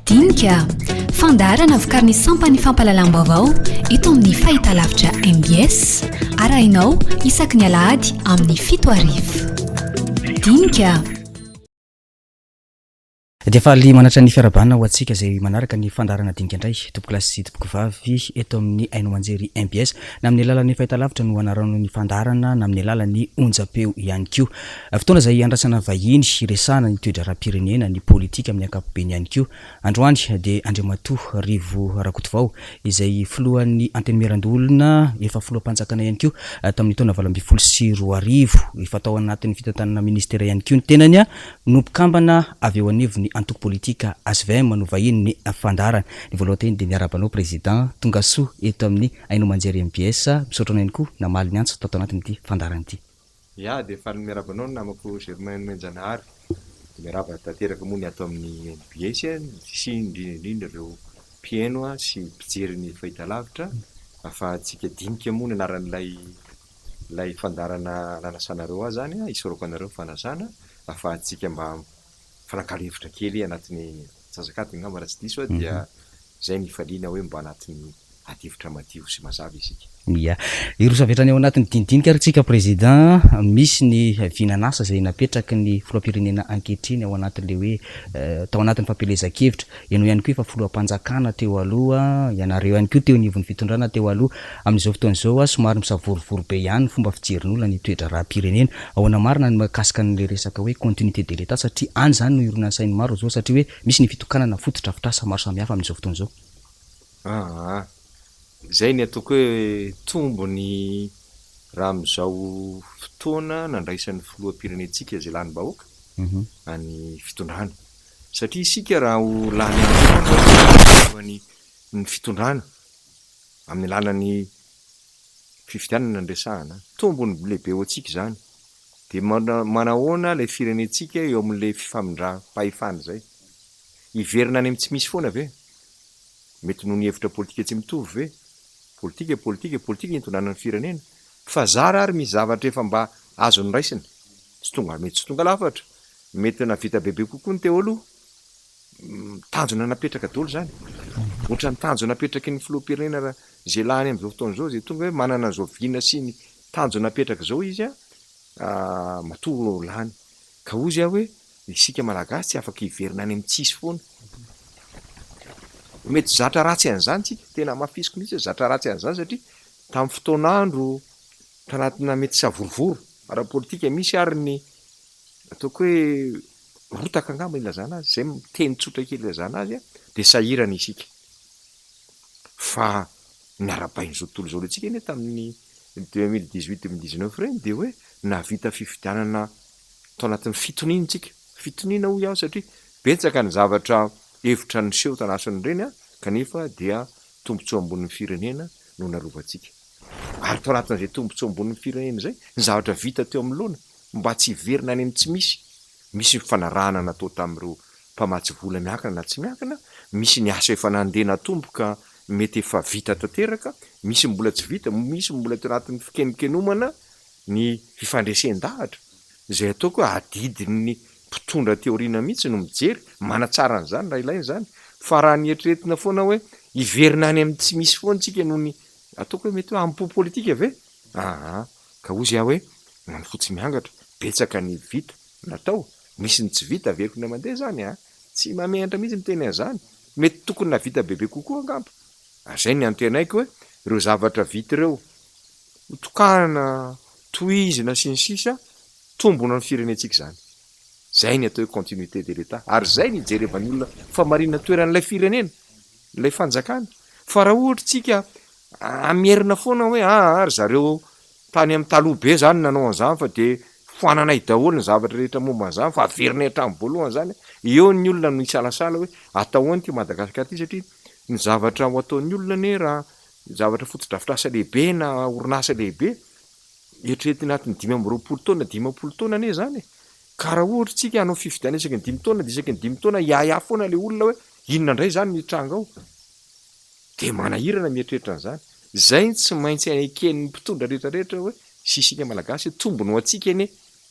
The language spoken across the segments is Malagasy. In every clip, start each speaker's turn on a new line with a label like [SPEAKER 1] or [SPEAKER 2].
[SPEAKER 1] Dinika fandarana vokariny sampany fampalalam-baovao eto amin'ny fahitalavitra MBS arahinao isaky ny alahady amin'ny 7:00. Dinika
[SPEAKER 2] dia faly manatra ny fiarabanina ho antsika izay manaraka ny fandarana dinika indray tompoko lasy sy tompoko vavy eto amin'ny aino manjery MBS na amin'ny alalan'ny fahitalavitra no anarano ny fandarana na amin'ny alalan'ny onjam-peo ihany koa. Fotoana izay andrasana vahiny resahana ny toe-dram-pirenena ny politika amin'ny ankapobeny ihany koa. Androany dia Andriamatoa Rivo Rakotovao izay filohan'ny antenimieran-dolona efa filoham-panjakana ihany koa tamin'ny taona 2024 efa tao anatin'ny fitantanana ministera ihany koa ny tenany nompokambana avy eo anivony antoko politika ASVM no vahiny ny fandarana. Ny voalohany dia miarabanao président Tongasoa eto amin'ny aino manjery MBS misaotrana ihany koa na maly ny antso tao anatin'ity fandarana ity.
[SPEAKER 3] Ya dia faly miarabanao namako Germain Menjanahary miaraba tanteraka moa ny ato amin'ny MBS sy indrindra ireo mpieno sy mpijery ny fahitalavitra afahantsika dinika moa ny anaran'ilay fandarana lanasanareo aho zany isorako anareo fanasana afahantsika mba fanankalevitra kely anatin'ny sasakadiny ngamba raha tsy diso dia zay ny faliana hoe mba anatin'ny adivitra madio sy mazava isika.
[SPEAKER 2] Ya, irosavetrany ao anatin'ny dinidinika ary tsika président misy ny vinanasa izay napetraky ny filoham-pirenena ankehitriny ao anatin'le hoe tao anatin'ny fampelezan-kevitra ianao ihany koa efa filoham-panjakana teo aloha ianareo ihany koa teo nivon'ny fitondrana teo aloha amin'izao fotoan'izao somary misavorovoro be ihany fomba fijerin'olona ny toetra raha-pirenena ahoana marina ny mahakasika n'le resaka hoe continuité de l'état satria any zany no irona sainy maro zao satria hoe misy ny fitokanana fotodrafitrasa maro samihafa amin'izao fotoan'izao.
[SPEAKER 3] Zay ny ataoko hoe tombony raha amin'izao fotoana nandraisan'ny filoham-pirenentsika zay lany bahoaka any fitondrana satria isika raha ho lany ny fitondrana amin'ny lalany fifidianana andresahana tombony lehibe ho antsika zany dia manahoana ilay firenentsika eo amin'ilay fifamindram-pahefana zay iverina any amin'ny tsy misy foana ve mety noho ny hevitra politika tsy mitovy ve politika intondrana ny firenena fa zara ary misy zavatra efa mba azo ny raisina mety tsy tonga lafatra mety navita bebe kokoa ny teo aloha tanjona napetraka daholo zany ohatra ny tanjona napetraky ny filoham-pirenena zay lany amin'izao fotoan'izao zay tonga hoe manana an'izao vina sy ny tanjona napetraka zao izy matoa lany ka ozy hoe isika malagasy tsy afaka hiverina any amin'ny tsisy foana. Mety zatra ratsy an'izany tsika tena mafisiko mihitsy zatra ratsy an'izany satria tamin'ny fotoan'andro tanatina mety savorovoro ara-politika misy ary ny ataoko hoe rotaka angamba ilazana azy zay miteny tsotra kely ilazana azy dia sahirana isika fa ny arabain'izao tontolo izao antsika eny tamin'ny 2018-2019 reny dia hoe navita fifidianana tao anatin'ny fitoniana ho iaho satria betsaka ny zavatra hevitra ny seho tanasany reny kanefa dia tombotsoa ambonin'ny firenena no narovantsika ary tao anatin'izay tombotsoa ambonin'ny firenena zay ny zavatra vita teo amin'ny loana mba tsy hiverina any amin'ny tsy misy fanarahana natao tamin'ireo mpamatsy vola miakana na tsy miakana misy ny asa efa nandeha natomboka mety efa vita tanteraka misy mbola tsy vita misy mbola teo anatin'ny fikenikenomana ny fifandresen-dahatra zay ataoko adidin'ny mpitondra teoriana mihitsy no mijery manatsara an'izany raha ilaina zany fa raha ny eritreretina foana hoe hiverina any amin'ny tsy misy foana tsika noho ny ataoko hoe mety hoe ampo politika ve ka ozy aho hoe fotsy miangatra betsaka ny vita natao misy ny tsy vita averiko ny mandeha zany tsy mamehatra mihitsy miteny an'izany mety tokony na vita bebe kokoa angamba zay ny antenaiko hoe ireo zavatra vita ireo tokana tohizina sy ny sisa tombona ny firenentsika zany zay ny atao hoe continuité de l'état ary zay ny jerevany olona fa marina toeran'ilay firenena ilay fanjakana fa raha ohatra tsika amerina foana hoe ary zareo tany amin'ny taloha be zany nanao an'izany fa dia foananay daholo ny zavatra rehetra momba an'izany fa averinay hatramin'ny voalohany zany eo ny olona no isalasala hoe atao any ty Madagasikara ty satria ny zavatra ho ataon'ny olona ne raha zavatra fotodrafitrasa lehibe na orinasa lehibe eritreretina anatin'ny 5 taona ne zany ka raha ohatra tsika anao fifidiana isaky ny 5 taona dia isaky ny 5 taona iaia foana le olona hoe inona indray zany mitranga ao dia manahirana mieritreritra an'izany zay tsy maintsy eken'ny mpitondra rehetrarehetra hoe sisika malagasy tombony ho antsika eny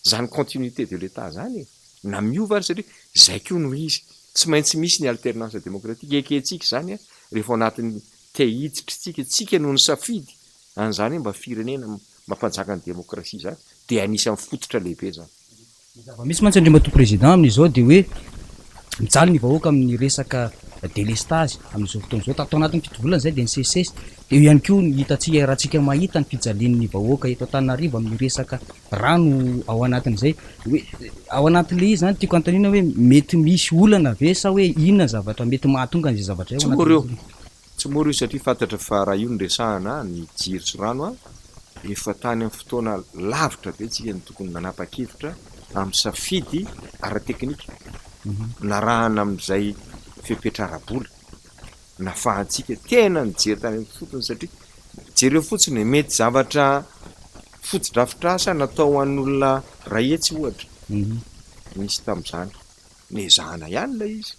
[SPEAKER 3] zany continuité de l'état zany na miova ary satria zay koa no izy tsy maintsy misy ny alternance démocratique eketsika zany a rehefa anatin'ny tehiditra tsika tsika noho ny safidy an'zany hoe mba firenena mampanjaka ny démocratie zany de anisan'ny fototra lehibe zany.
[SPEAKER 2] Misy mantsy andre mato président amin'izao de hoe mijaly ny vahoaka amin'ny resaka délestage amin'izao fotoana zao tatao anatin'ny fito volana zay de ny CCS de eo ihany koa ny hitantsika rahantsika mahita ny fijalian'ny vahoaka eto Antananarivo amin'ny resaka rano ao anatin'izay hoe ao anatin'le izy zany tiako antanina hoe mety misy olana ve sa hoe inona zavatra mety mahatonga an'izay zavatra
[SPEAKER 3] tsy mora eo tsy mora io satria fantatra fa raha io ny resahana ny jiro sy rano a efa tany amin'ny fotoana lavitra be tsika ny tokony nanapa-kevitra amin'ny safidy ara-teknika narahana amin'izay fipetrara-bola nafahantsika tena nijery tany amin'ny fotony satria jereo fotsiny mety zavatra foto-drafitrasa natao an'olona rahetsy ohatra misy tamin'izany nezahana ihany la izy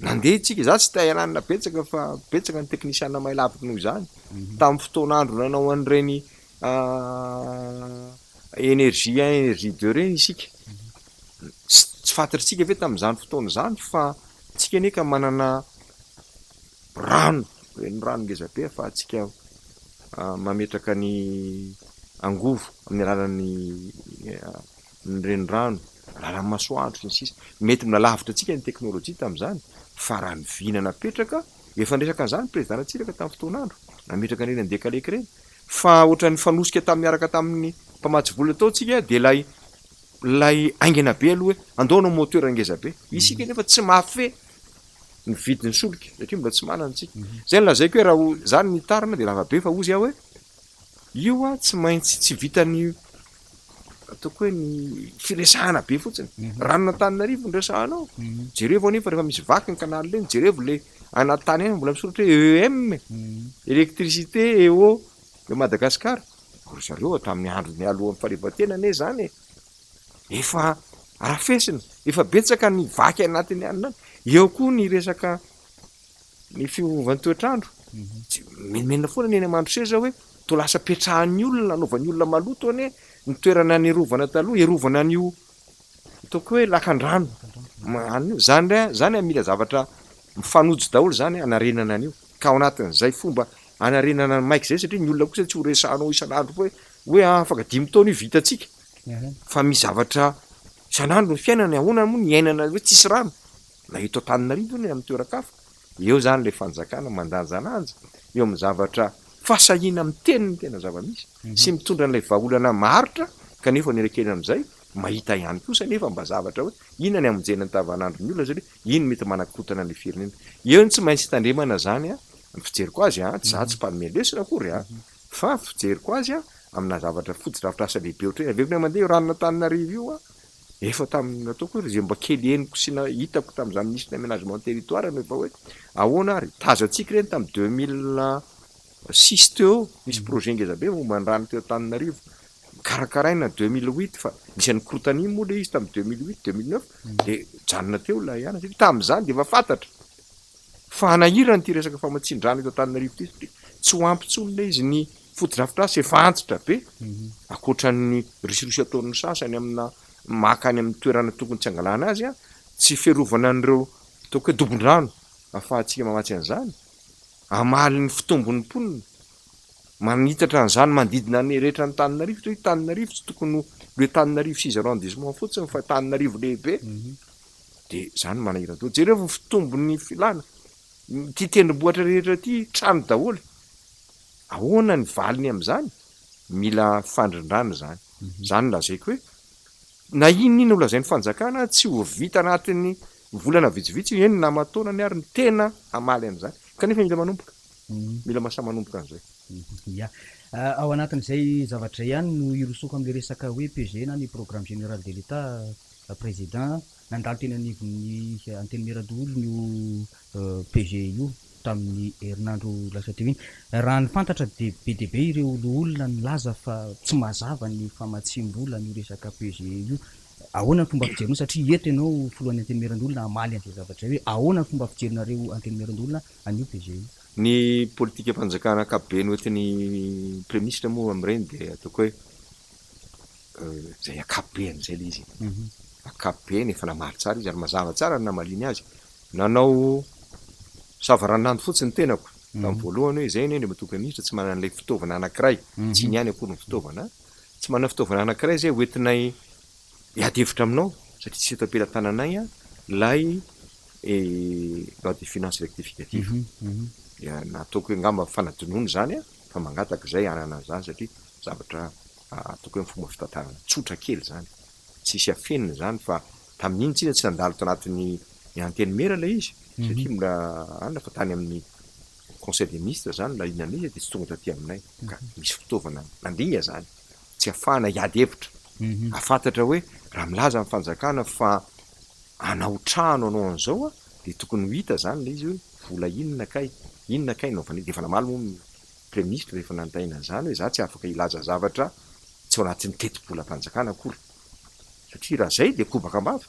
[SPEAKER 3] nandeha tsika za tsy tahiananina betsaka fa betsaka ny teknisiana mahay lavitra noho izany tamin'ny fotoan'andro nanao an'ireny énergie de reny isika tsy fantatritsika ve tamin'izany fotoana zany fa tsika neka manana rano reny rano ngezabe fa tsika mametraka ny angovo amin'ny alalan'ny reny rano alalan'ny masoandro sy sisa mety mina lavitra tsika ny teknôlôjia tamin'izany fa raha ny vina napetraka efa nresaka an'izany président tsiraka tamin'ny fotoan'andro nametraka reny andekaleky reny fa ohatran'ny fanosika tamin'ny miaraka tamin'ny mpamatsy vola tao tsika de lay aingana be aloha hoe andaonao moteur ngezabe isika nefa tsy mafe ny vidiny solika satria mbola tsy manana tsika zay ny lazaiko hoe raha zany nitarina de lava be fa ozy aho hoe io a tsy maintsy tsy vitany ataoko hoe ny firesahana be fotsiny ranona Antananarivo ny resahanao jerevo anefa rehefa misy vaky ny kanaly leny jerevo le anaty tany any mbola misoratra hoe EM électricité EO de Madagasikara ry zareo tamin'ny androny alohan'ny farevatena ne zany efa arafesina efa betsaka ny vaky anatiny anina eo koa ny resaka ny fiovan'ny toetrandro menimena foana ny eny amandro seza hoe to lasa petrahan'ny olona anaovan'ny olona maloto ane ny toerana ny erovana taloha erovana an'io ataoko hoe lakan-drano an'io zany mila zavatra mifanojo daholo zany anarenana an'io ka ao anatin'izay fomba anarenana maiky zay satria ny olona kosa tsy ho resahanao isan'andro hoe afaka 10 taona io vitatsika fa misy zavatra isan'andro ny fiainana ahoana moa ny ainana hoe tsisy rano na eto Antananarivo ny amin'ny toeran-kafa eo zany le fanjakana mandanjananja eo amin'ny zavatra fasahina amin'ny teniny tena zava-misy sy mitondra n'ilay vahaolana maharitra kanefa nirekena amin'izay mahita ihany kosa nefa mba zavatra hoe inona ny amonjena ny tavanandro ny olona satria ino mety manakotana ny firenena eo ny tsy maintsy tandremana zany a ny fijeriko azy a tsy za tsy mpanomendesina akory a fa fijeriko azy a amina zavatra foto-drafitrasa lehibe ohatrany aveko mandeha ranona Antananarivo io a efa tamin'ny ataoko hoe zay mba kely eniko sy na hitako tamin'izany misy ny aménagement territoire nefa hoe ahoana ary tazatsika reny tamin'ny 2006 teo misy projet ngezabe momba ny rano teo Antananarivo karakaraina 2008 fa misy any korotany moa le izy tamin'ny 2008 2009 de janona teo la ihany satria tamin'izany de efa fantatra fa anahirany ty resaka famatsin-drano eto Antananarivo ty satria tsy ho ampitsony izy ny foto-drafitrasa efa antitra be akoatran'ny risirosy ataon'ny sasany amina makany amin'ny toerana tokony tsy angalana azy a tsy fiarovana an'ireo ataoko hoe dobon-drano ahafahantsika mamatsy an'izany amaly ny fitombon'ny mponina manitatra an'izany mandidina ny rehetra ny Antananarivo satria Antananarivo tsy tokony hoe Antananarivo 6 arrondissement fotsiny fa Antananarivo lehibe de zany manahirana to jereo ny fitombon'ny filana ty tendrombohitra rehetra ty trano daholo ahoana ny valiny amin'izany mila fandrindrana zany lazaiko hoe na inona olazain'ny fanjakana tsy ho vita anatin'ny volana vitsivitsy eny na mataona ny ary ny tena amaly an'izany kanefa mila manomboka mila mahasahy manomboka an'izay
[SPEAKER 2] ya ao anatin'izay zavatra ihany no irosoko amin'le resaka hoe PG na ny programme général de l'État président nandalo teny anivon'ny anteny miradolo no PG io tamin'ny herinandro lasa teo iny raha ny fantatra de be de be ireo olona nilaza fa tsy mazava ny famatsim-bola ny resaka PG io ahoana ny fomba fijerinao satria eto ianao foloan'ny anteny miradolona amaly an'izay zavatra hoe ahoana ny fomba fijerinareo anteny miradolona an'io PG io
[SPEAKER 3] ny politika mpanjakana akapobe ny ohatiny préministre moa amin'ireny de ataoko hoe zay akapobe an'izay le izy akapobe nefa namary tsara izy ary mazava tsara ny namaliny azy nanao savaranando fotsiny tenako tamin'ny voalohany hoe zay neny matoky ministra tsy manana an'ilay fitaovana anankiray tsy ny any akory ny fitaovana tsy manana fitaovana anankiray zay hoentinay iadevitra aminao satria tsy eto ampelantananay a lay loi de finance rectificative nataoko hoe ngamba fanadinoany zany a fa mangataka zay anana zany satria zavatra ataoko hoe fomba fitantarana tsotra kely zany tsisy afenina zany fa tamin'iny tsina tsy nandalo tanatin'ny anteny mera lay izy satria mbola anona fa tany amin'ny conseil des ministres zany la inana izy de tsy tonga taty aminay ka misy fitaovana nandingna zany tsy afahana iady hevitra afantatra hoe raha milaza amin'ny fanjakana fa anao trano anao an'izao a de tokony ho hita zany le izy hoe vola inona kay naovany de efa namaly moa premier ministre rehefa nantaina zany hoe za tsy afaka ilaza zavatra tsy ao anatin'ny teti-bola mpanjakana akory satria raha zay de kobaka ambava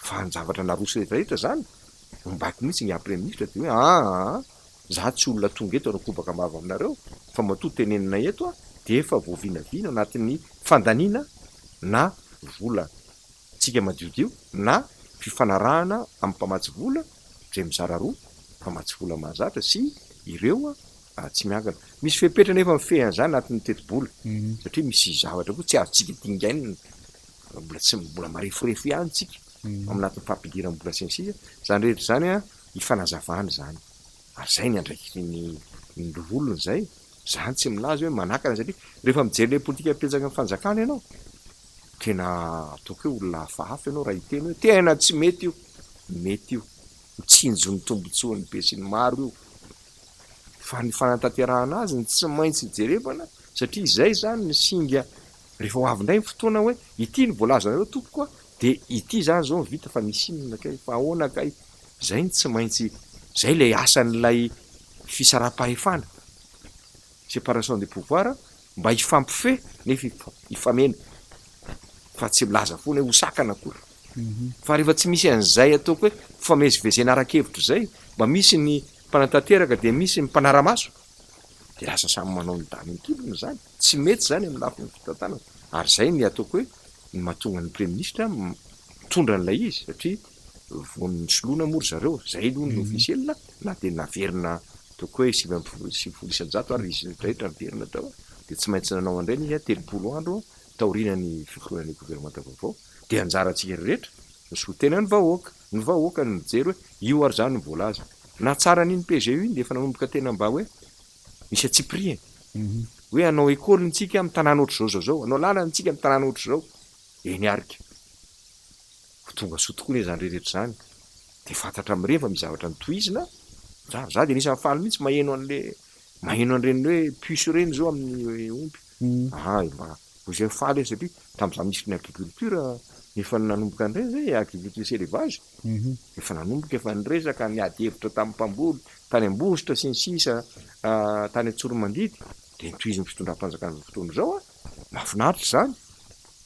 [SPEAKER 3] fa ny zavatra naroso rehetrarehetra zany ombako mihitsy ny premier ministre de hoe za tsy olona tonga eto anao kobaka ambava aminareo fa matoa tenenina eto a de efa voavinavina anatin'ny fandaniana na vola tsika madiodio na fifanarahana amin'ny mpamatsy vola dre mizara roa mpamatsy vola mahazatra sy ireo tsy miangana misy fepetra nefa mifehany zany anatin'ny teti-bola satria misy zavatra koa tsy azotsika dingaina mbola tsy mbola marefurefo ihany tsika aminatin'ny fampidiran'ny mbola sensisa zany rehetra zany a ifanazavana zany ary zay ny andraiky ny volony zay zany tsy milaza hoe manakana satria rehefa mijery le politika apetsaka ny fanjakana ianao tena ataoko hoe olona hafahafa ianao raha hiteny hoe tena tsy mety io mitsinjo ny tombotsoan'ny be sy ny maro io fa ny fanantanterahana azy ny tsy maintsy jerevana satria izay zany ny singa rehefa ho avindray ny fotoana hoe ity ny voalazanareo tompoko a de ity zany zao vita fa misy inona kay fa ahoana kay zay ny tsy maintsy zay le asan'ilay fisaraha-pahefana séparation des pouvoirs mba hifampifeh nefa ifamena fa tsy milaza foana hoe hosakana akory fa rehefa tsy misy an'izay ataoko hoe famezivezena arakevitro zay mba misy ny mpanantanteraka de misy ny mpanaramaso de lasa samy manao ny damin-kilona zany tsy mety zany amin'ny lafiny fitantanana ary zay ny ataoko hoe ny mahatonga ny premier ministre mitondra an'ilay izy satria von'ny soloana mory zareo zay aloha ny ofisielina na de naverina ataoko hoe sivy isanjato ary izy rehetra niverina tao de tsy maintsy nanao andray izy a telopolo andro taorina ny fiforonan'ny gouvernementa vaovao de anjarantsika rehetra nysotena ny vahoaka ny mijery hoe io ary zany ny voalaza na tsara n'iny PGU iny de efa nanomboka tena mba hoe misy atsiprien hoe anao école ntsika amin'ny tanàna ohatr' zao anao lalana ntsika amin'ny tanàna ohatr' zao eny arika tonga soa tokoa zany rehetra zany de fantatra am'ireny misy zavatra nitohizina za de nisy faly mihitsy maheno an'ireny hoe puce reny zao amin'ny ompy ozay faly satria tam'za misy ny agriculture efa nanomboka an'ireny zay agriculture sy élevage efa nanomboka efa niresaka ny ady hevitra tamin'ny mpamboly tany ambositra sy ny sisa tany Tsoromandidy de nitohiziny fitondram-panjakana fotoana zao a mahafinaritra zany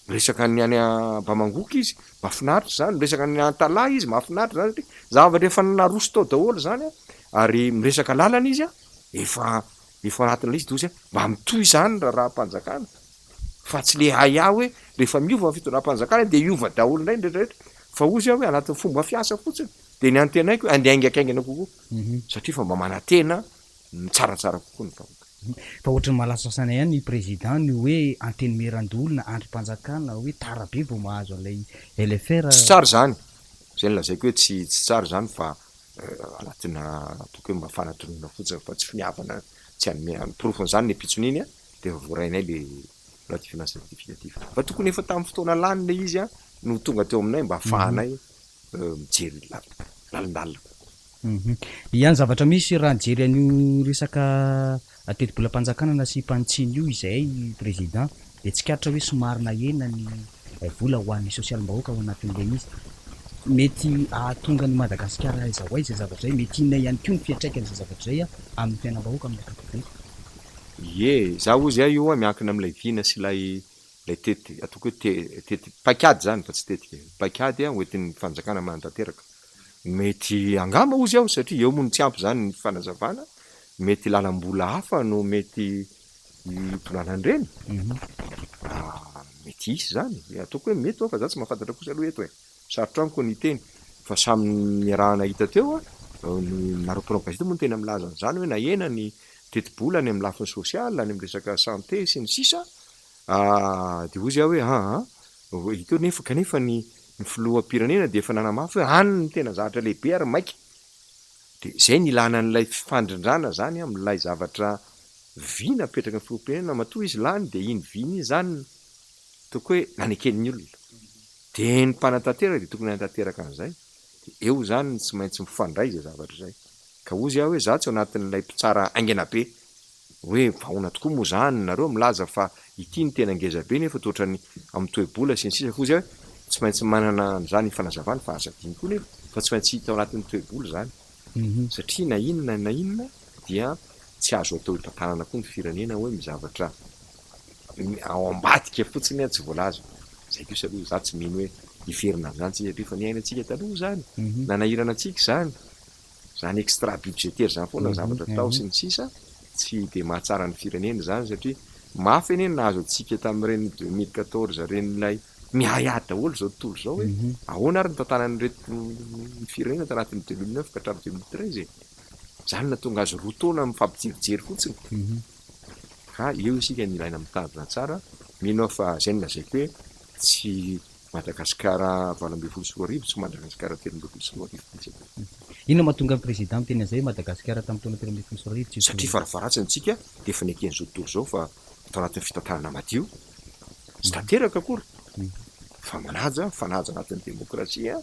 [SPEAKER 3] miresaka ny any Bamangoko izy mahafinaritra zany miresaka ny Antalahy izy mahafinaritra zany satria zavatra efa naroso tao daholo zany ary miresaka lalana izy a efa anatin'ilay izy dosy mba mitohy zany raha-mpanjakana fa tsy le haya hoe rehefa miova ny fitondram-panjakana de iova daholo indray ndraitrarehetra fa ozy hoe anatin'ny fomba fiasa fotsiny de ny antenaiko hoe andiaingakaingana kokoa satria fa mba manatena tsaratsara kokoa ny vahoaka
[SPEAKER 2] fa ohatrany malaza sasana ihany ny président ny hoe anteny merandolona androm-panjakana hoe tara be vao mahazo an'ilay LFR
[SPEAKER 3] tsy tsara zany zay ny lazaiko hoe tsy tsara zany fa anatina toko hoe mba fanatonona fotsiny fa tsy finiavana tsy any profony zany ny pitsoniny a de voarainay le loi de finance rectificative fa tokony efa tamin'ny fotoana lany le izy a no tonga teo aminay mba afahanay mijery lalindalina
[SPEAKER 2] ihany zavatra misy raha nijery an'io resaka teti-bolam-panjakana na sy mpantsiny io izay président de tsy karatra hoe somarina ena ny vola ho an'ny social-mbahoaka ao anatin'ilay izy mety ahatonga ny Madagasikara aiza ho aiza zavatra zay mety inona ihany koa ny fiantraikany zay zavatra zay a amin'ny fiainam-bahoaka amin'ny ankapobeny
[SPEAKER 3] za ozy io a miankina am'ilay vina sy lay tety ataoko hoe tety pakady zany fa tsy tetika pakady a hoentin'ny fanjakana manantanteraka mety angamba ozy aho satria eo moa ny tsy ampy zany ny fanazavana mety lalam-bola hafa no mety hitonanan'ireny mety diso zany ataoko hoe mety fa za tsy mahafantatra kosa aloha eto sarotra amiko ny teny fa samy rahana hita teo naroporao gazety moa ny teny milaza zany hoe na ena ny tetibola any amin'ny lafiny sosialy any amin'ny resaka santé sy ny sisa de ozy aho hoe iteo nefa kanefa ny filoham-pirenena de efa nanamafy hoe any ny tena zavatra lehibe ary maika de zay ny ilana n'ilay fifandrindrana zany amin'ilay zavatra vy napetraka ny filoham-pirenena matoa izy lany de iny viny zany toko hoe naneken'ny olona de ny mpanatanteraka de tokony hanatanteraka an'izay de eo zany tsy maintsy mifandray zay zavatra zay ka ozy aho hoe za tsy ao anatin'ilay mpitsara aingana be hoe vahoana tokoa moa zany nareo milaza fa ity ny tena ngeza be nefa toetrany amin'ny toe-bola sy ny sisa fozy hoe tsy maintsy manana an'izany fanazavany fa azadiny koa nefa fa tsy maintsy hita ao anatin'ny toe-bola zany satria na inona dia tsy azo atao hitantanana koa ny firenena hoe mizavatra ao ambadika fotsiny tsy voalaza zay kosa aloha za tsy mino hoe iverina am'zany tsika satria fa ny ainatsika taloha zany na nahirana antsika zany extra budgétaire zany foana zavatra tao sy ny sisa tsy de mahatsara ny firenena zany satria mafy eny nahazo atsika tamin'ireny 2014 renylay miayady daholo zao tontolo zao hoe ahoana ary ny tantanan'reto ny firenena tanatin'ny 2009 ka hatramin'ny 2013 zany natonga azy roa taona mifampijerijery fotsiny ka eo isika ny ilaina mitandrina tsara mino fa zay nazako hoe tsy Madagasikara 2024 tsy Madagasikara 2024
[SPEAKER 2] inona mahatonga président miteny an'izay Madagasikara tamin'ny taona 2024
[SPEAKER 3] satria farafaratsiny tsika de efa neken'izao tontolo zao fa atao anatin'ny fitantanana madio tsy tanteraka akory fa fanaja anatin'ny demokrasia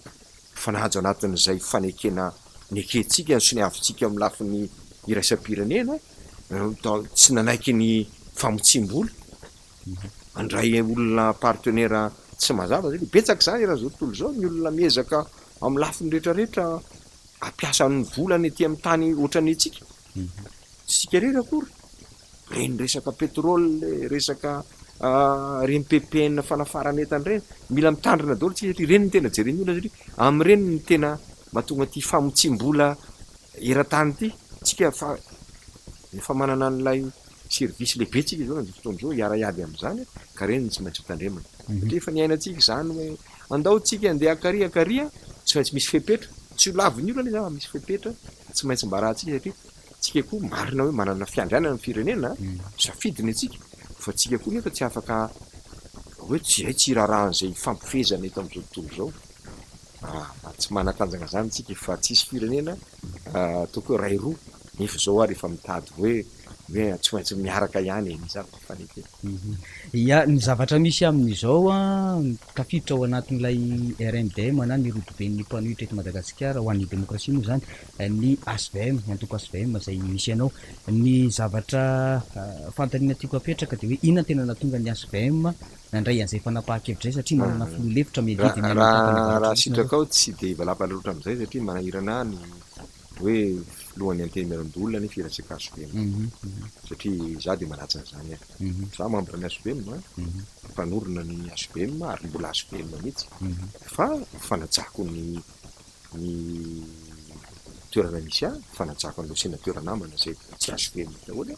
[SPEAKER 3] fanaja anatin'izay fanekena nekentsika sy ny avitsika amin'ny lafin'ny iraisam-pirenena tsy nanaiky ny famotsim-bola andray olona partenaire tsy mazava zay betsaka zany raha zao tontolo zao ny olona miezaka amin'ny lafiny rehetrarehetra ampiasan'ny volany ety amin'ny tany ohatrany atsika sika rery akory reny resaka pétrole resaka RMPPN fanafarana entany reny mila mitandrina daholo tsika satria reny ny tena jereny olona satria am'ireny ny tena mahatonga ty famotsim-bola era-tany ity tsika efa manana an'ilay service lehibe tsika zao nan'izao fotoana zao iaraiady am'zany ka reny tsy maintsy mitandremana satria efa ny ainatsika zany hoe andao tsika andeha akaria tsy maintsy misy fepetra tsy ho laviny olona za misy fepetra tsy maintsy mba rahantsika satria tsika koa marina hoe manana fiandrianana ny firenena safidiny atsika fa tsika koa nefa tsy afaka hoe tsy hay tsy raharahan'izay fampifezana eto am'izao tontolo zao tsy manatanjana zany tsika fa tsisy firenena toko hoe ray roa nefa zao ary efa mitady hoe tsy maintsy miaraka ihany ny zavafanety
[SPEAKER 2] ia ny zavatra misy amin'izao tafiditra ao anatin'ilay RMDM na ny rodoben'ny mpanohitra eto Madagasikara ho an'ny demokrasia moa zany ny ASVM ny antoko ASVM zay misy anao ny zavatra fantaniana tiako apetraka de hoe inona tena natonga ny ASVM nandray an'izay fanapahan-kevitra zay satria manana filoa-lefitra miadidy
[SPEAKER 3] raha sitraka ao tsy de valapaloatra am'izay satria manahirana ny hoe lohany antemeron-dolona ny firasaka ASVM satria za de manatsy an'izany za membre ny ASVM mpanorona ny ASVM ary mbola ASVM mihitsy fa fanajako ny toerana misy fanajako an'lo sénateur namana zay tsy ASVM daholo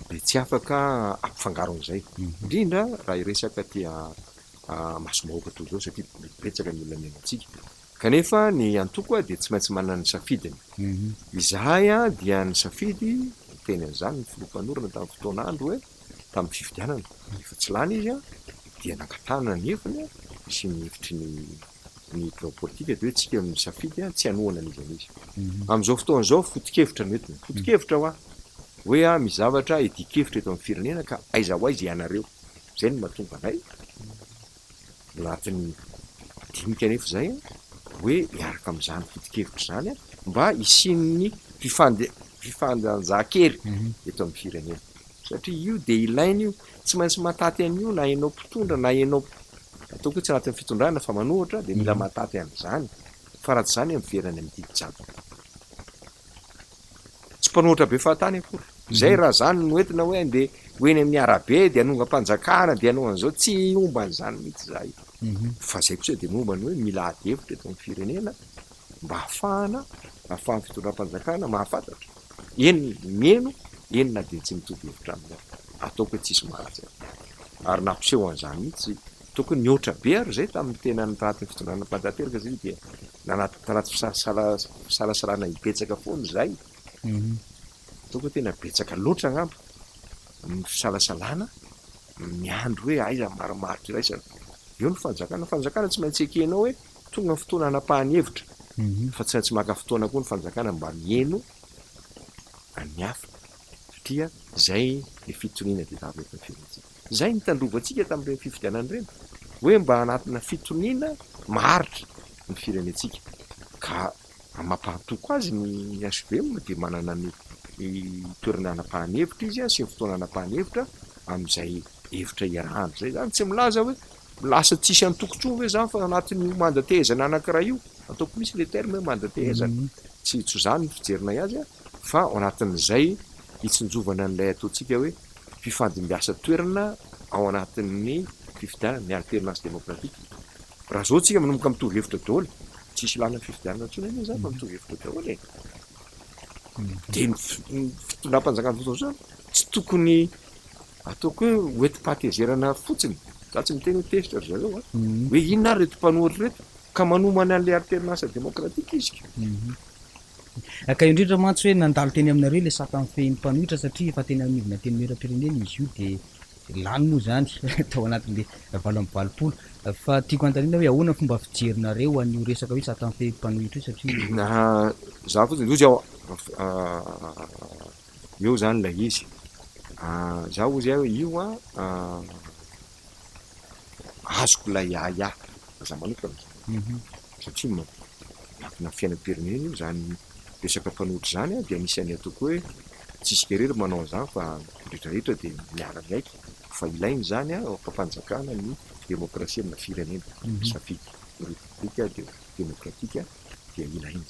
[SPEAKER 3] de tsy afaka ampifangaro an'izay indrindra raha iresaka tia masomahoaka toy zao satria betsaka ny olona miainatsika kanefa ny antoko de tsy maintsy manana ny safidiny izahay dia ny safidy teny an'izany ny filompanorana tamin'ny fotoan'andro hoe tamin'ny fifidianana efa tsy lany izy dia nankatanana ny heviny sy ny hevitry ny plan politika de hoe tsika ny safidy tsy hanohana an'izy an'izy am'izao fotoana zao fotikevitra ny entiny fotikevitra hoe mizavatra edikevitra eto amin'ny firenena ka aiza ho aiza ianareo zay ny mahatonga anay anatin'ny dinika nefa zay hoe miaraka am'izany fotikevitra zany mba isin'ny fifandanjahan-kery eto amin'ny firenena satria io de ilaina io tsy maintsy mataty an'io na hainao mpitondra na hainao ataoko hoe tsy anatin'ny fitondrana fa manohatra de mila mataty an'izany fa raha tsy zany miverana amin'ity jiaby tsy mpanohatra be fahatany akory zay raha zany noentina hoe andeha hoeny amin'ny arabe de anonga-mpanjakana de anao an'izao tsy omban'izany mihitsy za io fa zay kosa de mombany hoe mila ady hevitra eto amin'ny firenena mba ahafahan'ny fitondram-panjakana mahafantatra eny mieno eny na de tsy mitovy hevitra amin'izay ataoko hoe tsisy maratsy ary nampiseho an'izany mihitsy tokony nioatra be ary zay tamin'ny tena nitanaty fitondràna mpandateraka zay dia tanaty fisalasalana ibetsaka foany zay tokony tena betsaka loatra angamba ny fisalasalana miandro hoe aiza maromaritra iraisana eo ny fanjakana tsy maintsy ekenao hoe tonga ny fotoana anapahany hevitra fa tsy maintsy maka fotoana koa ny fanjakana mba mieno any hafa satria zay le fitoniana de firentsika zay nitandrovantsika tamin'ireny fifidianana ireny hoe mba anatina fitoniana maharitra ny firenetsika ka mampahantoko azy ny HVM de manana ny toerana anapahany hevitra izy sy ny fotoana anapahany hevitra amin'izay hevitra iarahany zay zany tsy milaza hoe lasa tsisy antokotrony hoe zany fa anatin'io mandatehezana anankiray io ataoko misy le terme hoe mandatehezana tsy zany ny fijerina azy fa ao anatin'izay hitsinjovana an'ilay ataontsika hoe mpifandimbiasa toerana ao anatin'ny fifidianana ny alternance démocratique raha zao tsika manomboka mitovy hevitra daholo tsisy ilana fifidianana ntsony eny zany fa mitovy hevitra daholo e de ny fitondram-panjakana fotoana zany tsy tokony ataoko hoe oeti-pahatezerana fotsiny za tsy miteny hoe tezitra ry zareo hoe inona ary reto mpanohitra reto ka manomana an'le alternance démocratique izy
[SPEAKER 2] ka indrindra mantsy hoe nandalo teny aminareo le saka mifehin'ny mpanohitra satria efa teny amin'ivina teny mera-pirenena izy io de lany moa zany tao anatin'le valo amby valopolo fa tiako antanina hoe ahoana fomba fijerinareo an'io resaka hoe saka mifehin'ny mpanohitra io satria
[SPEAKER 3] za fotsiny ozy ao eo zany la izy za ozy aho io azoko la iaya za manokana satria makina fiainam-pirenena io zany resaka mpanohitra zany de anisan'ny ataoko hoe tsisy kerery manao zany fa rehetrarehetra de miara miaiky fa ilainy zany fampanjakana ny démocratie amina firenena safidy republika de démocratika dia ilainy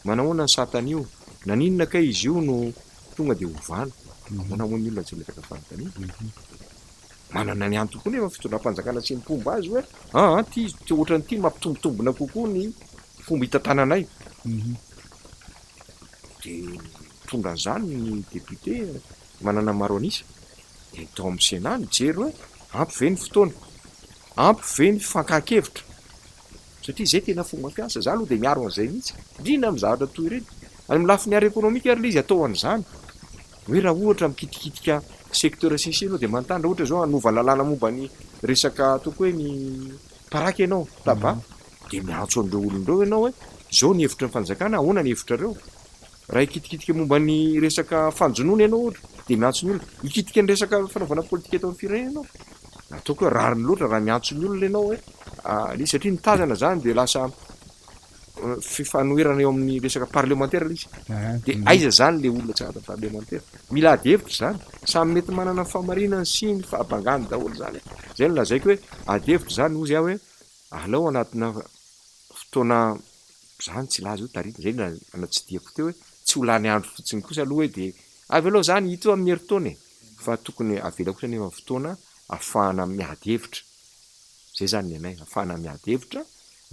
[SPEAKER 3] manahoana ny satan'io naninona ka izy io no tonga de ovana manahoana olona tsy letaka fanontania manana ny antoko nefa fitondram-panjakana sy ny fomba azy hoe ty ohatran'ity mampitombotombona kokoa ny fomba hitantananay de mitondra an'izany ny député manana maro anisa de tao amin'ny sénat mijery hoe ampy ve ny fotoana ampy ve ny fankahakevitra satria zay tena fomba fiasa za aloha de miaro an'izay mihitsy indrindra amin'ny zavatra toy ireny any amin'ny lafiny ara économique ary le izy atao an'izany hoe raha ohatra mikitikitika secteur sisino de mantandra ohatra zao anova lalàna momba ny resaka ataoko hoe ny paraky ianao taba de miantso an'ireo olon'ireo ianao hoe zao ny hevitra ny fanjakana ahoana ny hevitra reo raha ikitikitika momba ny resaka fanjonoana ianao ohatra de miantso ny olona ikitika ny resaka fanaovana politika eto amin'ny firenena ianao ataoko hoe rariny loatra raha miantso ny olona ianao hoe li satria nitazana zany de lasa fifanoherana eo amin'ny resaka parlementaire izy de aiza zany le olona tsy anaty parlementaire mila ady hevitra zany samy mety manana famarinany sy ny fahabangany daholo zany zay no lazaiko hoe ady hevitra zany ozy aho hoe alao anatina fotoana zany tsy laza hoe tarita zay na anatsidiako teo hoe tsy ho lany andro fotsiny kosa aloha hoe de avy aloha zany hito amin'ny herintaona fa tokony avela kosa nefa fotoana ahafahana miady hevitra zay zany ny anay ahafahana miady hevitra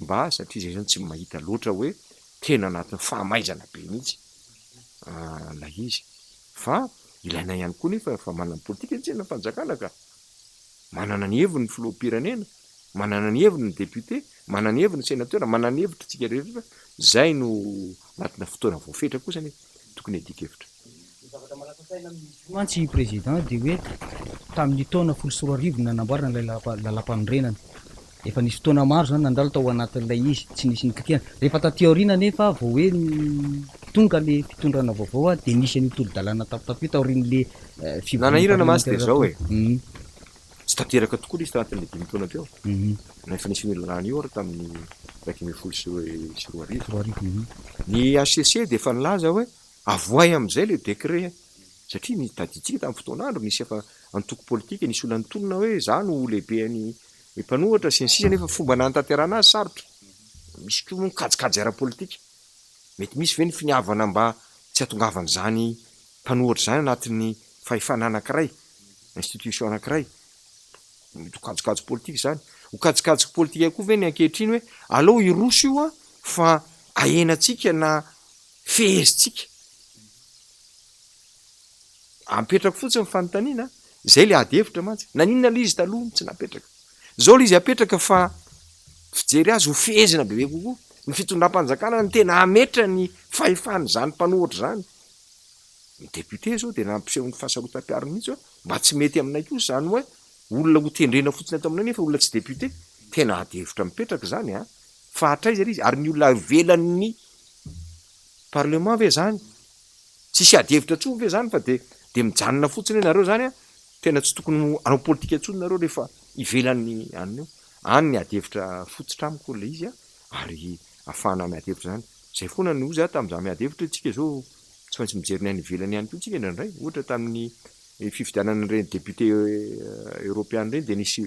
[SPEAKER 3] mba satria zay zany tsy mahita loatra hoe tena anatin'ny fahamaizana be mihitsy la izy fa ilaina ihany koa nefa fa manana politika tsena fanjakana ka manana ny heviny ny filoham-pirenena manana ny heviny ny député manana ny heviny ny sénateur manana ny hevitra tsika rehetra zay no anatina fotoana voafetra kosa nefa tokony adika hevitra
[SPEAKER 2] mantsy président de hoe tamin'ny taona 14 nanamboarana lay lalam-panorenana efa nisy fotoana maro zany nandalo tao anatin'ilay izy tsy nisy nikakena rehefa taty aoriana nefa vao hoe tonga le fitondrana vaovao de nisy any tolo-dalàna tapitapi taorin'le
[SPEAKER 3] nanahirana masy de zao e tsy tanteraka tokoa le izy tanatin'le 5 taona teo nefa nisy nilalàna io ary tamin'ny 2014 ny HCC de efa nilaza hoe avoay am'izay le décret satria nitaditsika tamin'ny fotoan'andro nisy efa antoko politika nisy olona nitonona hoe za no lehibe any mpanohatra sy ny sisa nefa fomba nantanterana azy sarotra misy koa mikajikajy ara-politika mety misy ve ny finiavana mba tsy hatongavan'izany mpanohatra zany anatin'ny fahefana anankiray institution anankiray hokajikajy politika zany hokajikajy politika koa ve ny ankehitriny hoe aleo iroso io fa ahenatsika na fehezitsika apetraka fotsiny ny fanontaniana zay le ady hevitra mantsy naninona le izy taloha tsy napetraka zao l izy apetraka fa fijery azy ho fehezina be be kokoa ny fitondram-panjakana ny tena ametra ny fahefany zany mpanohatra zany ny député zao de nampisehon'ny fahasarotam-piariny mihitsy mba tsy mety aminay kosa zany hoe olona ho tendrena fotsiny ato aminay nefa olona tsy député tena adihevitra mipetraka zany a fa hatraiza ry izy ary ny olona velan'ny parlement ve zany tsisy adihevitra tsony ve zany fa de mijanona fotsiny hoe nareo zany a tena tsy tokony anao politika antsony nareo rehefa ivelan'ny anio any ny adihevitra fotsitra amiko le izy a ary afahana miadihevitra zany zay foana ny ozy a tam'za miadihevitra tsika zao tsy maintsy mijery ny any ivelany ihany ko tsika indraindray ohatra tamin'ny fifidianana reny député européenne reny de nisy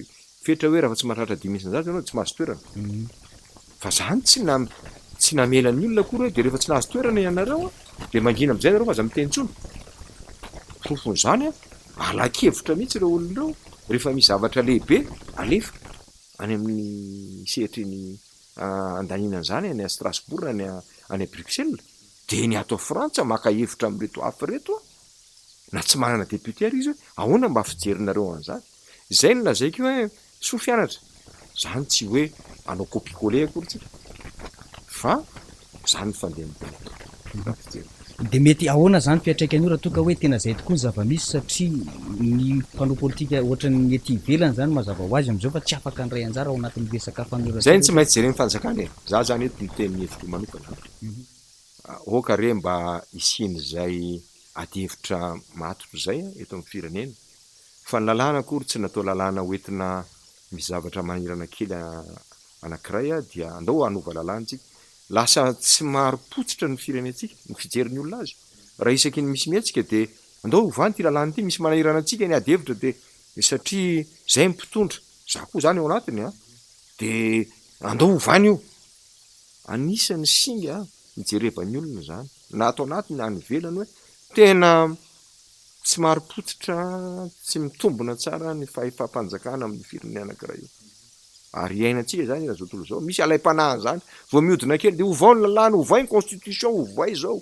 [SPEAKER 3] fetra hoe raha fa tsy mahatratra 10,000 anao tsy mahazo toerana fa zany tsy namelan'ny olona kory hoe de rehefa tsy nahazo toerana ianareo a de mangina am'izay nareo fa aza miteny tsony fofony zany a alakevitra mihitsy ireo olonareo rehefa misy zavatra lehibe alefa any amin'ny sehatriny andaninan zany any a Strasbourg any a Bruxelles de ny ato Frantsa maka hevitra am'reto hafa reto a na tsy manana député ary izy hoe ahoana mba fijerinareo an'zany zay no lazaiko hoe soa fianatra zany tsy hoe anao copie-coller akory tsika fa zany fandeha
[SPEAKER 2] de mety ahoana zany fiatraikany io raha toka hoe tena zay tokoa ny zava-misy satria ny mpanao politika ohatran'ny ety ivelany zany mazava ho azy am'izao fa tsy afaka ndray anjara ao anatin'ny resaka fanora
[SPEAKER 3] zay ny tsy maintsy jereny fanjakana e za zany eto miteny hevitro manokana oka re mba isiny zay adihevitra matotro zay eto amin'ny firenena fa ny lalàna akory tsy natao lalàna hoentina misy zavatra manirana kely anankiray a dia andao anova lalàntsika lasa tsy maro potsitra ny firenentsika ny fijeriny olona azy raha isaky ny misy mihatsika de andao ovany ty lalàna ty misy manahirana antsika ny adihevitra de satria zay mipitondra za koa zany ao anatiny a de andao ovany io anisany singa mijerevany olona zany na ato anatiny any velany hoe tena tsy maro potsitra tsy mitombona tsara ny fahefam-panjakana amin'ny firenena anankiray io ary iainantsika zany raha zao tontolo zao misy alaim-panahy zany vao mihodina kely de ovao ny lalàna ovay ny constitution ovay zao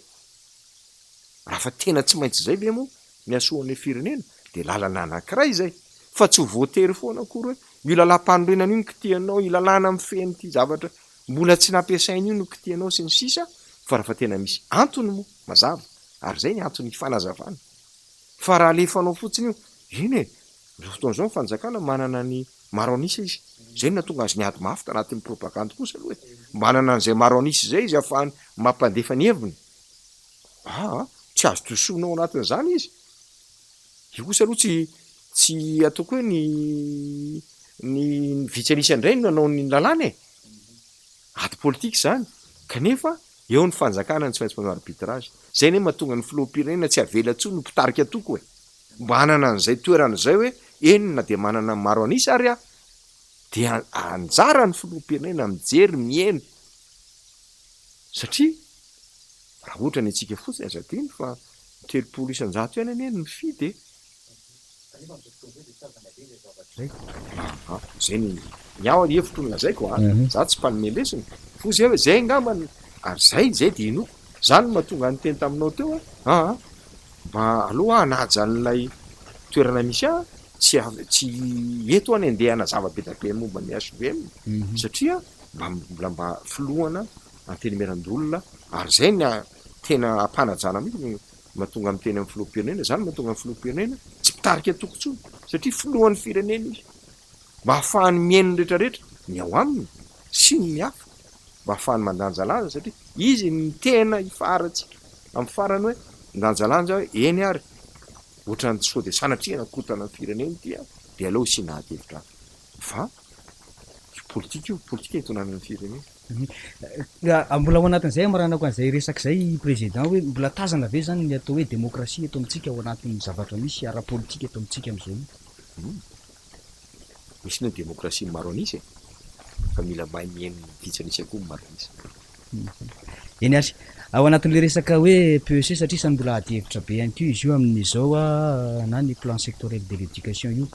[SPEAKER 3] raha fa tena tsy maintsy zay ve moa ny asoan'ny firenena de lalana anankiray zay fa tsy voatery foana akory hoe io lalam-panorenana io ny kitianao ilalàna amin'ny feny ty zavatra mbola tsy nampiasaina io no kitianao sy ny sisa fa raha fa tena misy antony moa mazava ary zay ny antony fanazavana fa raha alefanao fotsiny io iny e zao fotoan'izao ny fanjakana manana ny maro anisa izy zay no natonga azy niady mafy tanatin'ny propagande kosa aloha hoe manana an'izay maro anisa zay izy ahafahany mampandefa ny heviny tsy azo tosoinao anatin'izany izy io kosa aloha tsy ataoko hoe ny vitsy anisa indray no nanao ny lalàna e aty politika zany kanefa eo ny fanjakana ny tsy maintsy manao arbitrage zay ne mahatonga ny filoham-pirenena tsy avela tsony no mpitarika toko e mba hanana an'izay toeran'izay hoe enina de manana maro anisa ary a de anjara ny filoham-pirenena mijery mieno satria raha ohatra ny atsika fotsiny azadiny fa 300 ihany anieny mifidy zay ny ao hevitro ny lazaiko za tsy mpanomelesiny fo zay hoe zay ngambany ary zay de inoko zany mahatonga ny teny taminao teo mba aloha anaja n'lay toerana misy tsy eto any andeha anazava be da be momba ny SVM satria mba filohana antenimerandolona ary zay ny tena ampanajana mihitsy mahatonga amin'ny teny amin'ny filoham-pirenena zany mahatonga amin'ny filoham-pirenena tsy mpitarika tokontsony satria filohan'ny firenena izy mba hahafahany miaino rehetrarehetra ny ao aminy sy ny mihafa mba hahafahany mandanjalanja satria izy ny tena ifaratsika amin'ny farany hoe mandanjalanja hoe eny ary ohatrany sao de sanatriana kotana ny firenena ty de aleo sy nahadevitra fa politika itonanany firenena
[SPEAKER 2] mbola ao anatin'izay maranako an'izay resak'izay président hoe mbola tazana ve zany ny atao hoe démocratie eto amintsika ao anatin'ny zavatra misy ara-politika eto amintsika am'izao
[SPEAKER 3] misy ny démocratie maro anisa fa mila mahay mihaino vitsy anisa koa maro anisa
[SPEAKER 2] eny ary ao anatin'le resaka hoe PEC satria sany mbola adihevitra be ihany ko izy io amin'izao na ny plan sectoriel de l'éducation io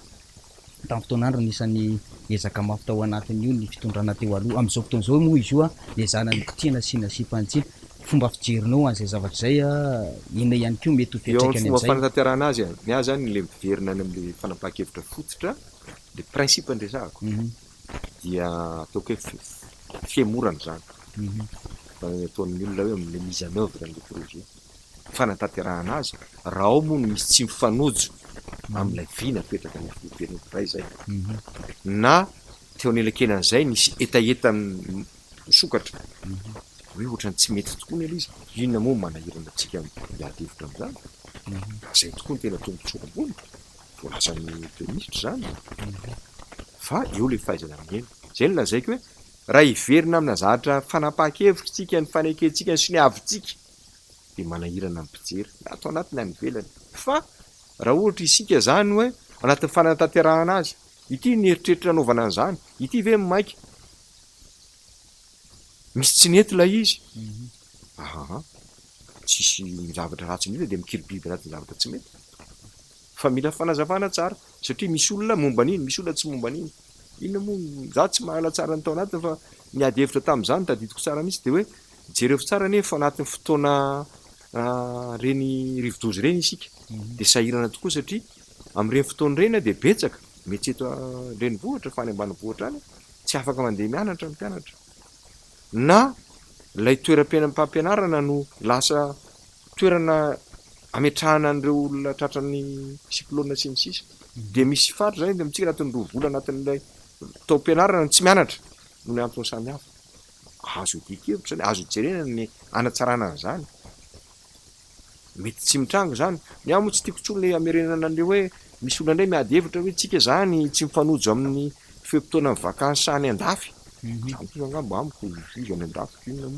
[SPEAKER 2] tamin'ny fotoan'andro nisan'ny ezaka mafy tao anatin'io ny fitondrana teo aloha am'izao fotoan'izao moa izy io ezana ny kitiana sy nasipantsina fomba fijerinao an'izay zavatra zay ina ihany ko mety ho fiatraikany
[SPEAKER 3] fomba fanatanterahana azy ny azy zany le miverina any am'le fanapaha-kevitra fototra le principe andresahako dia ataoko hoe fiemorana zany ataon'ny olona hoe amle mise en œuvre an'le projet fanatanterahana azy raha ao moa no misy tsy mifanojo am'ilay vy napetraka ny filopenray zay na teo anelakenan'izay nisy etaetany misokatra hoe ohatrany tsy mety tokoa ny ela izy inona moa manahirana atsika miadevitra am'zany zay tokoa ny tena tombontsoambony vo lasan'ny ministra zany fa eo le fahaizana amin'eny zay no lazaiko hoe raha iverina amina zahatra fanapaha-kevitrytsika ny fanekentsika ny sy ny avitsika de manahirana ny mpijery atao anatiny any velany fa raha ohatra isika zany hoe anatin'ny fanatanterahana azy ity ny eritreritra anaovana an'izany ity ve maika misy tsy nety la izy tsisy zavatra ratsy nety de mikiribiby anatin'ny zavatra tsy mety fa mila fanazavana tsara satria misy olona momba an'iny misy olona tsy momba an'iny inona moa za tsy mahala tsara ny tao anatiny fa miady hevitra tam'izany tadidiko tsara mihitsy de hoe jereo tsara nefa anatin'ny fotoana reny rivodozy reny isika de sahirana tokoa satria am'ireny fotoana reny de betsaka mety eto reny vohatra fa any ambany vohatra any tsy afaka mandeha mianatra ny mpianatra na lay toeram-mpampianarana no lasa toerana ametrahana an'ireo olona tratran'ny siplona sy ny sisa de misy fatra zany de mitsika anatin'ny roa vola anatin'ilay tao-pianarana tsy mianatra no ny antony samy hafa azo dikevitra zany azo jerena ny anatsarana an'izany mety tsy mitranga zany ny amo tsy tiako tsony le amerenana an'le hoe misy olona indray miady hevitra hoe tsika zany tsy mifanojo amin'ny fempotoana ny vakansy any an-dafy angamba amiko izy any an-dafy inona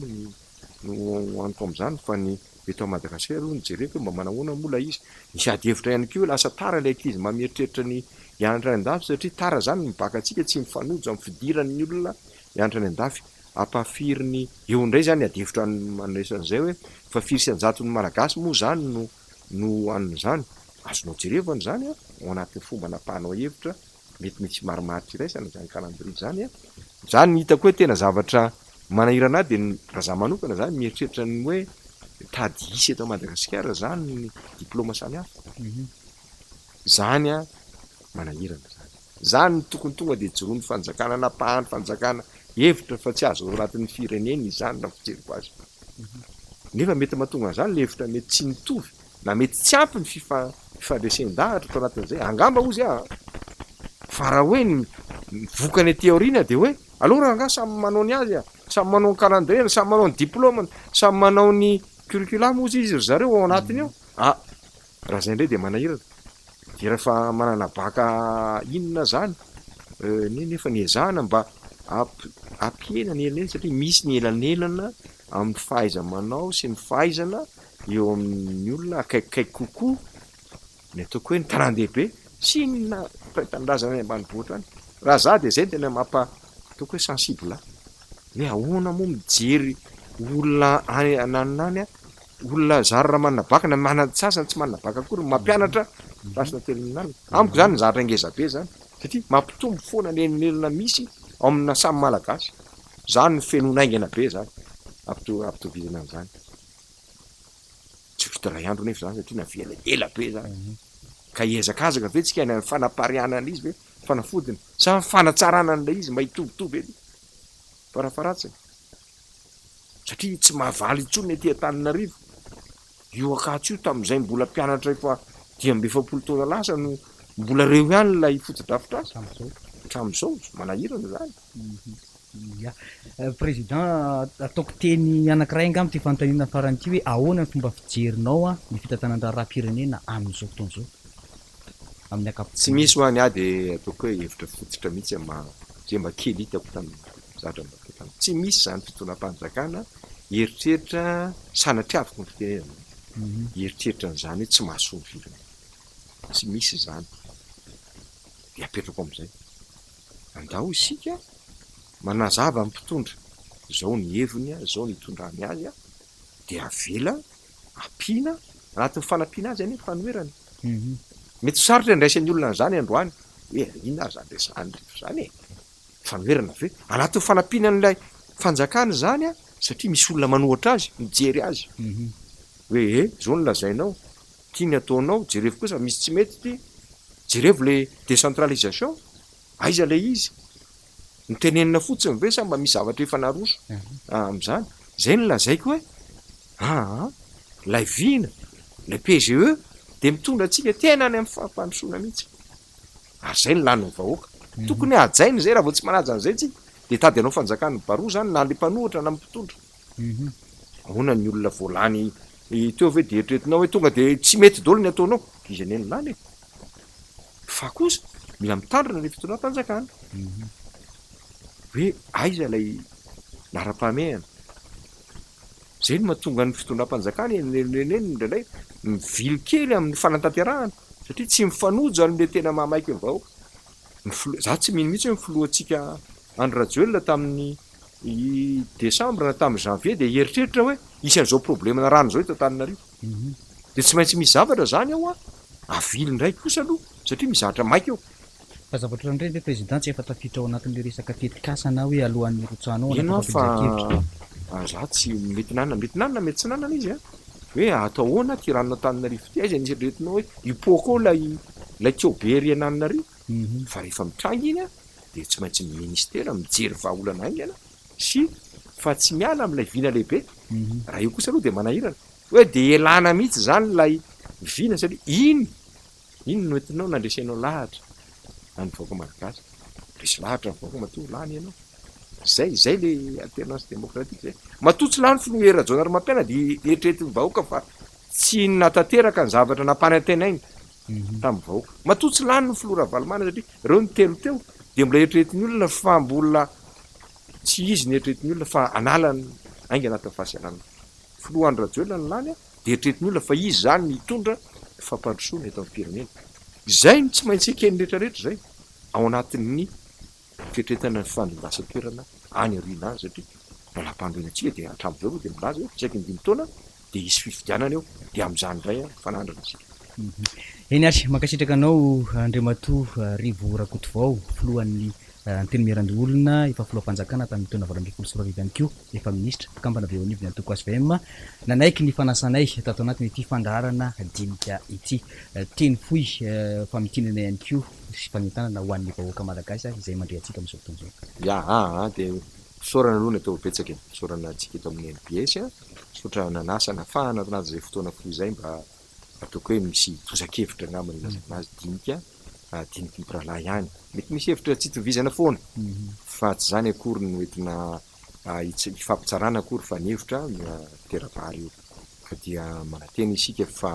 [SPEAKER 3] moa no aniko am'izany fa ny eto Madagasikara aloha nijereko hoe mba manahoana mola izy misy ady hevitra ihany keo hoe lasa tara le ankizy mamieritreitra ny hianatra any an-dafy satria tara zany ny bakatsika tsy mifanojo amin'ny fidiran'ny olona hianatra any an-dafy ampafiriny eo indray zany ady hevitra manresan'izay hoe fa firy sy anjaton'ny malagasy moa zany no an'izany azonao jerevany zany ao anatin'ny fomba napahanao hevitra mety misy marimaritra iraisana zany kalambridy zany zany hitako hoe tena zavatra manahirana de raha za manokana zany mieritreritra ny hoe tady isy eto Madagasikara zany ny diplôma samihafa zany manahirana zany tokony tonga de joroany fanjakana napahany fanjakana hevitra fa tsy azo anatin'ny fireneny zany na fijeriko azy nefa mety mahatonga zany le hevitra mety tsy mitovy na mety tsy ampy ny fifandresen-dahatra tao anatin'izay angamba ozy fa raha hoe ny vokany teoriana de hoe aloha raha nga samy manao ny azy samy manao ny calendrier samy manao ny diplôma samy manao ny curriculum ozy izy zareo ao anatiny eo raha zay indray de manahirana de rehefa manana baka inona zany nefa ny ezahana mba ampiena ny elanelana satria misy ny elanelana amin'ny fahaiza manao sy ny fahaizana eo amin'ny olona akaikikaiky kokoa ny ataoko hoe ny tanan-dehibe sy na tanindrazana any ambany vohatra any raha za de zay tena ataoko hoe sensible hoe ahoana moa mijery olona any ananany olona zary raha manana baka na manantsasany tsy manana baka akory mampianatra rasina telinala amiko zany ny zahatra angezabe zany satria mampitombo foana ny elinelana misy ao amina samy malagasy zany ny fenonaingana be zany ampitovizana an'izany tsy vita ray andro nefa zany satria naviala ela be zany ka iezakazaka ve tsika ny fanaparianana izy ve fanafodina sa fanatsarana an'lay izy mba hitovitovy ely farafaratsiny satria tsy mahavaly intsony ny aty Antananarivo io akatso io tam'izay mbola mpianatra efa 10-20 taona lasa no mbola reo ihany lay fotodrafitra azy hatram'izao manahirana zany
[SPEAKER 2] président ataoko teny anankiray angamy ty fanontaniana farany ty hoe ahoana ny fomba fijerinao ny fitantanandra raha-pirenena amin'izao fotoana zao amin'ny akapotsy
[SPEAKER 3] tsy misy ho any de ataoko hoe hevitra fototra mihitsy zay mba kely hitako tamin'ny zatra mba tsy misy zany fotoanam-panjakana eritreritra sanatriaviko ny fitenenana eritreritra n'izany hoe tsy mahasoa ny firenena tsy misy zany de apetrako am'izay andao isika manazava ny mpitondra zao ny heviny zao ny hitondrany azy de avela ampiana anatin'ny fanampiana azy any fanoerany mety sarotra ndraisan'ny olona n'zany androany hoe inona zany resany zany fanoerana ve anatin'ny fanampiana n'lay fanjakana zany satria misy olona manohatra azy mijery azy hoe zao ny lazainao tiany ataonao jerevo kosa misy tsy mety ty jerevo le décentralisation aiza le izy nytenenina fotsiny ve sa mba misy zavatra efa naroso am'izany zay no lazaiko hoe lay vina lay PGE de mitondra atsika tena any amin'ny fampandrosoana mihitsy ary zay no laniny vahoaka tokony ajainy zay raha vao tsy manaja an'izay tsika de tady anao fanjakany baroa zany na le mpanohitra na mpitondra ahoana ny olona voalany teo ve de eritreretinao hoe tonga de tsy mety dolo ny ataonao izy ane ny lany fa kosa mila mitandrina le fitondram-panjakana hoe aiza lay lara-pahamehana zay no mahatonga ny fitondram-panjakana eneneny ndraindray mivily kely amin'ny fanatanterahana satria tsy mifanojo am'le tena mahamaiky ny vahoaka za tsy mino mihitsy hoe mifoloatsika andro rajoelona tamin'ny desambra na tamin'ny janvier de hieritreritra hoe isan'izao problema na rano zao eto Antananarivo de tsy maintsy misy zavatra zany ao avily ndraiky kosa aloha satria mizahatra maika eo
[SPEAKER 2] fa zavatra ndray de président tsy efa tafiditra ao anatin'le resaka tetikasana hoe alohan'ny rotsanao
[SPEAKER 3] ianao fa za tsy mety nanana mety tsy nanana izy hoe atao ahoana ty ranona Antananarivo ty aiza nisy eritreretinao hoe ipoko ao lay tiobery Antananarivo fa rehefa mitranga iny de tsy maintsy ministera mijery vahaolana aingana sy fa tsy miala am'lay vina lehibe raha io kosa aloha de manahirana hoe de elana mihitsy zany lay vina satria iny no entinao nandresenao lahatra any vahoaka malagasy resy lahatra ny vahoaka matoa lany ianao zay le alternance démocratique zay matotsy lany filohera Jaonary Mampiana de eritreretin'ny vahoaka fa tsy natateraka ny zavatra nampany antenainy tamin'ny vahoaka matotsy lany ny filoha Ravalomana satria reo ny telo teo de mbola eritreretin'ny olona fa mbola tsy izy ny eritreretin'ny olona fa analany ainga anatin'ny fahasalamana filohan'ny rajoelona ny lany de eritreretin'ny olona fa izy zany mitondra fampandrosoana eto amin'ny firenena zay no tsy maintsy ekeny rehetrarehetra zay ao anatin'ny fieritreretana ny fandondasa-toerana any aoriana any satria nalam-pandroana atsika de hatramin'izao aloha de milaza hoe tsaiky ny 5 taona de isy fifidianana eo de am'izany indray fanandrana atsika
[SPEAKER 2] eny ary mankasitraka anao Andriamatoa Rivo Rakotovao filohan'ny anteny mirandoolona efa filohampanjakana tamin'ny taona 2024 ihany koa efa ministra kambana be onivy ny antoko SVM nanaiky ny fanasanay tato anatiny ity fandaharana dinika ity teny foy famitinana ihany koa sy fanentanana ho an'ny vahoaka malagasy izay mandre atsika amin'izao fotoana izao
[SPEAKER 3] de sorana aloha ny atao betsaka sorana atsika eto amin'ny NPS sotra nanasa nafahana anazy zay fotoana foy zay mba ataoko hoe misy tozakevitra angambany lazanazy dinika piralahy ihany mety misy hevitra tsy tovizana foana fa tsy zany akory no entina ifampitsarana akory fa ny hevitra terabary io ka dia manateny isika fa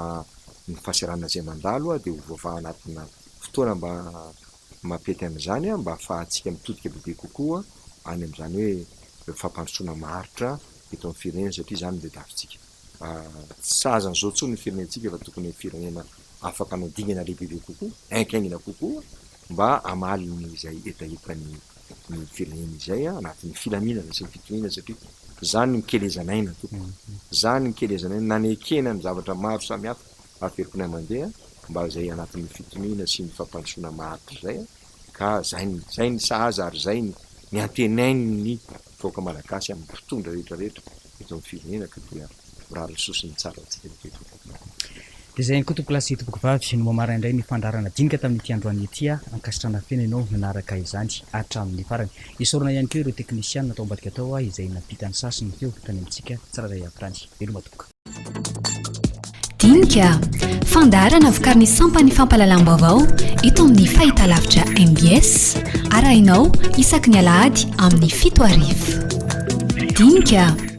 [SPEAKER 3] ny fahasiarana zay mandalo de hovafa anatina fotoana mba mampety am'izany mba ahafahantsika mitodika bebe kokoa any am'izany hoe fampandrosoana maharitra eto amin'ny firenena satria zany le davitsika tsy azan'izao tsony ny firenentsika fa tokony firenena afaka anodingana lehibe kokoa ainkaingina kokoa mba amaly zay etaetany ny firenena izay anatin'ny filaminana sy ny fitonina satria zany mikelezanaina tokony zany mikelezanaina nanekena ny zavatra maro samihafa aferokona mandeha mba zay anatin'ny fitonina sy ny fampandrosoana maharitra zay ka zay ny sahaza ary zay ny antenainy ny vahoaka malagasy amin'ny mpitondra rehetrarehetra eto amin'ny firenena ka dia raha sosiny tsara tsika
[SPEAKER 2] de zay ny kotoko lasy toboko vavy no mamara indray ny fandarana dinika tamin'ity androany ity ankasitrana fena ianao nanaraka izany hatramin'ny farany isorana ihany keo ireo teknisiana natao ambadika tao izay napitany sasiny feo tany amintsika tsiraray avytany velo matoka
[SPEAKER 1] dinika fandarana vokariny sampany fampalalam-baovao ito amin'ny fahitalavitra MBS arahinao isaky ny alahady amin'ny 7 arivo dinika